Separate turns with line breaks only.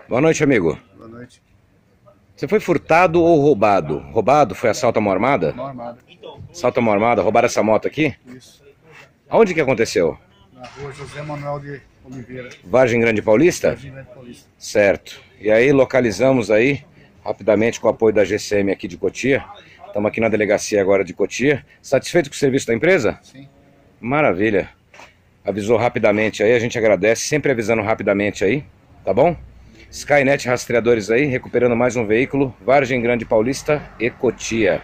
Boa noite, amigo.
Boa noite.
Você foi furtado ou roubado? Roubado? Foi assalto à mão armada?
Mão armada.
Assalto à mão armada? Roubaram essa moto aqui?
Isso.
Aonde que aconteceu?
Na rua José Manuel de Oliveira,
Vargem Grande Paulista?
Jardim Grande Paulista.
Certo. E aí localizamos aí, rapidamente, com o apoio da GCM aqui de Cotia. Estamos aqui na delegacia agora de Cotia. Satisfeito com o serviço da empresa?
Sim.
Maravilha. Avisou rapidamente aí, a gente agradece, sempre avisando rapidamente aí, tá bom? Skynet Rastreadores aí, recuperando mais um veículo, Vargem Grande Paulista e Cotia.